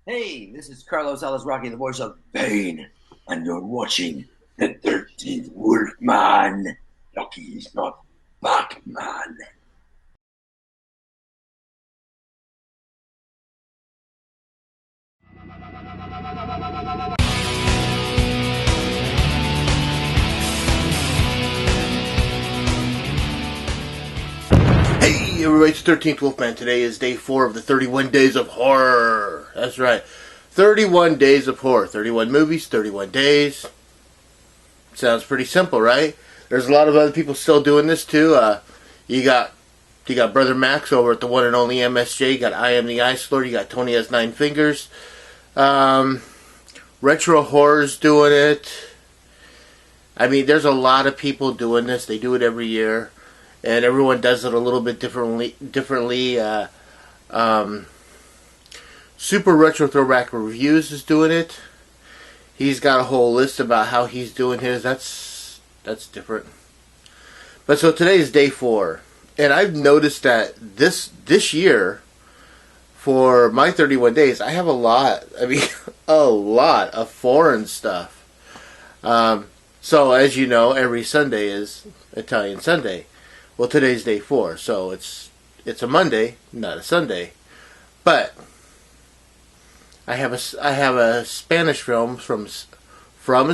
Hey, this is Carlos Alazraki, the voice of Bane, and you're watching the 13th Wolfman. Lucky he's not Batman. Hey everybody, it's 13th Wolfman. Today is day 4 of the 31 Days of Horror. That's right. 31 Days of Horror. 31 movies, 31 days. Sounds pretty simple, right? There's a lot of other people still doing this too. You got Brother Max over at the one and only MSJ. You got I Am the Ice Lord. You got Tony Has Nine Fingers. Retro Horror's doing it. I mean, there's a lot of people doing this. They do it every year. And everyone does it a little bit differently. Super Retro Throwback Reviews is doing it. He's got a whole list about how he's doing his. That's different. But so today is day 4, and I've noticed that this year, for my 31 days, I have a lot. I mean, a lot of foreign stuff. So as you know, every Sunday is Italian Sunday. Well, today's day 4, so it's a Monday, not a Sunday. But I have a Spanish film from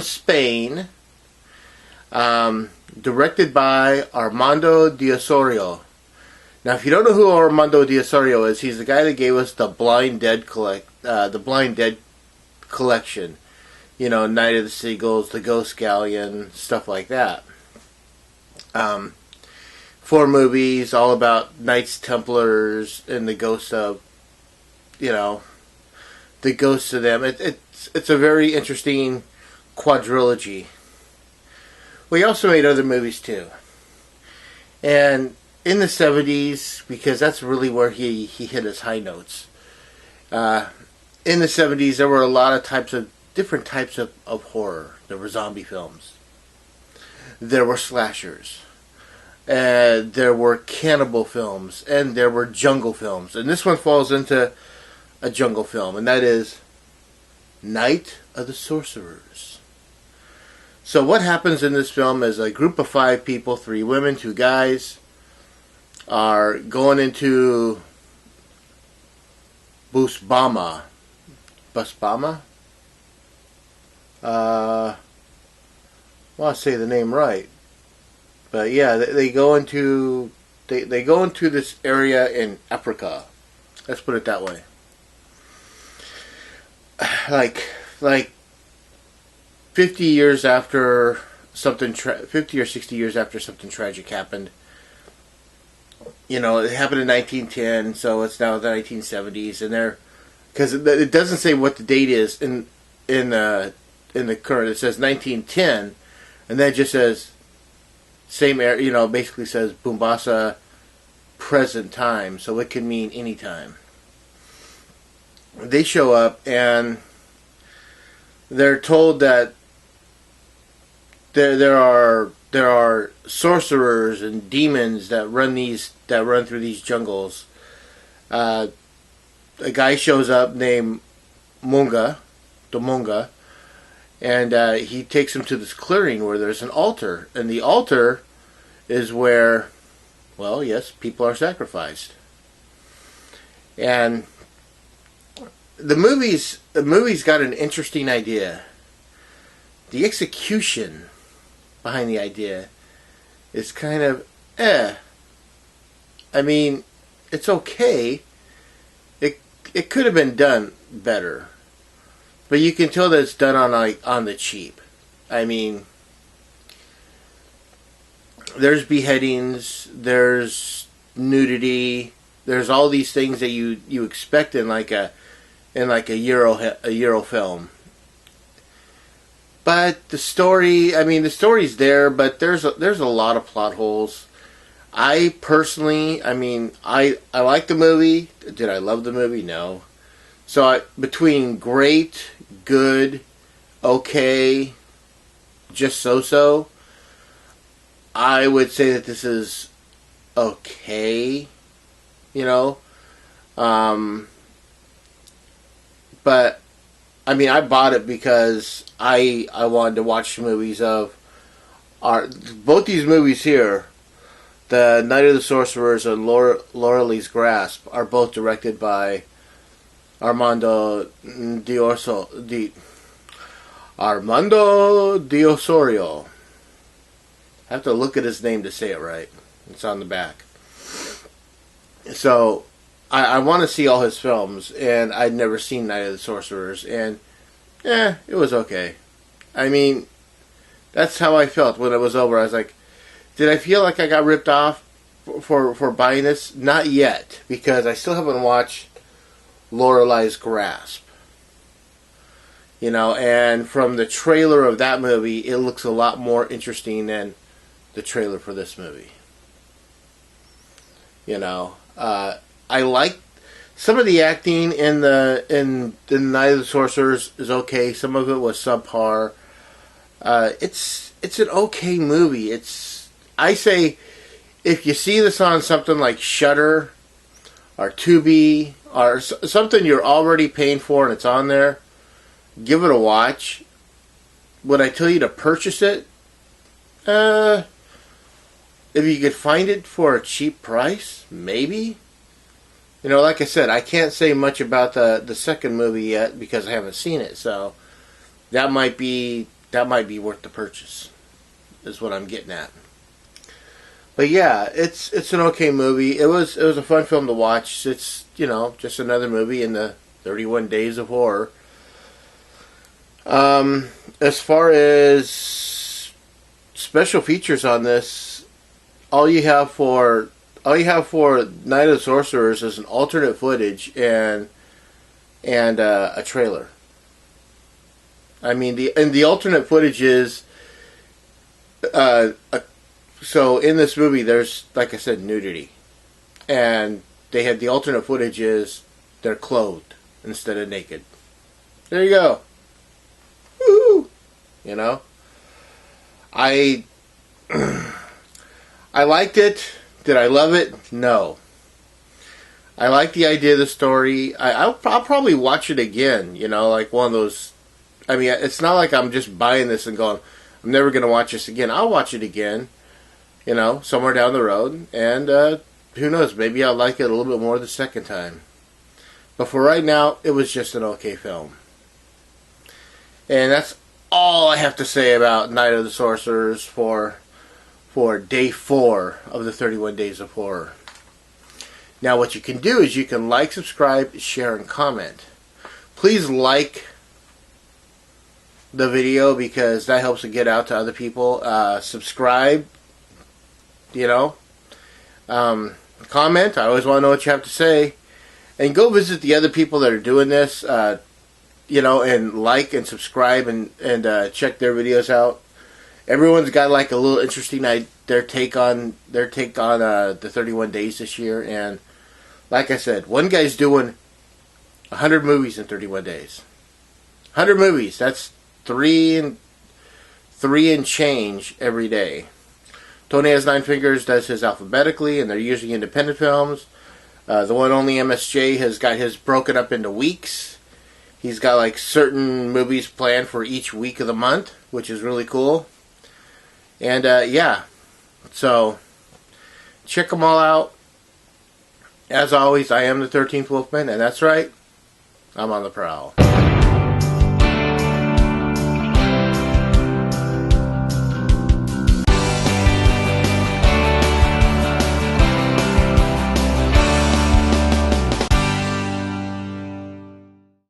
Spain, directed by Armando de Osorio. Now, if you don't know who Armando de Osorio is, he's the guy that gave us the Blind Dead collection. You know, Night of the Seagulls, The Ghost Galleon, stuff like that. 4 movies all about Knights Templars and the ghosts of, the ghosts of them. It's a very interesting quadrilogy. Well, he also made other movies too. And in the 70s, because that's really where he hit his high notes. In the 70s, there were a lot of different types of horror. There were zombie films. There were slashers. There were cannibal films, and there were jungle films. And this one falls into a jungle film, and that is Night of the Sorcerers. So what happens in this film is a group of 5 people, 3 women, 2 guys, are going into Busbama. Busbama? Well, I'll say the name right. But yeah, they go into this area in Africa. Let's put it that way. Like 50 years after 50 or 60 years after something tragic happened. You know, it happened in 1910, so it's now the 1970s, and because it doesn't say what the date is in the current. It says 1910, and then it just says same area, basically says Bombasa present time, so it can mean any time. They show up and they're told that there are sorcerers and demons that run through these jungles. A guy shows up named Domonga, and he takes him to this clearing where there's an altar. And the altar is where, well, yes, people are sacrificed. And the movie's got an interesting idea. The execution behind the idea is kind of, I mean, it's okay. It could have been done better. But you can tell that it's done on the cheap. I mean, there's beheadings, there's nudity, there's all these things that you expect in like a Euro film. But the story's there, but there's a lot of plot holes. I personally, I like the movie. Did I love the movie? No. So between great, good, okay, just so, I would say that this is okay. but I mean, I bought it because I wanted to watch the movies of both these movies here. The Night of the Sorcerers and Laurel's Grasp are both directed by Armando Diosorio. I have to look at his name to say it right. It's on the back. So, I want to see all his films, and I'd never seen Night of the Sorcerers, and it was okay. I mean, that's how I felt when it was over. I was like, did I feel like I got ripped off for buying this? Not yet, because I still haven't watched Lorelai's Grasp. You know, and from the trailer of that movie, it looks a lot more interesting than the trailer for this movie. You know, I like some of the acting in the Night of the Sorcerers is okay. Some of it was subpar. It's an okay movie. I say if you see this on something like Shudder or Tubi or something you're already paying for and it's on there, give it a watch. Would I tell you to purchase it? If you could find it for a cheap price, maybe. You know, like I said, I can't say much about the second movie yet because I haven't seen it. So that might be worth the purchase, is what I'm getting at. But yeah, it's an okay movie. It was a fun film to watch. It's, you know, just another movie in the 31 Days of Horror. As far as special features on this, all you have for Night of the Sorcerers is an alternate footage and a trailer. I mean, the alternate footage is so in this movie there's, like I said, nudity, and they had the alternate footage is they're clothed instead of naked. There you go. Woo! You know, I liked it. Did I love it? No. I like the idea of the story. I'll probably watch it again. You know, like one of those. I mean, it's not like I'm just buying this and going, I'm never going to watch this again. I'll watch it again. You know, somewhere down the road, and who knows? Maybe I'll like it a little bit more the second time. But for right now, it was just an okay film. And that's all I have to say about Night of the Sorcerers for day 4 of the 31 Days of Horror. Now what you can do is you can like, subscribe, share, and comment. Please like the video because that helps it get out to other people. Subscribe, you know. Comment, I always want to know what you have to say. And go visit the other people that are doing this, you know, and like and subscribe and check their videos out. Everyone's got like a little interesting their take on the 31 days this year, and like I said, one guy's doing 100 movies in 31 days. 100 movies. That's 3 and change every day. Tony Has 9 Fingers does his alphabetically, and they're usually independent films. The one only MSJ has got his broken up into weeks. He's got like certain movies planned for each week of the month, which is really cool. And yeah, so check them all out. As always, I am the 13th Wolfman, and that's right, I'm on the prowl.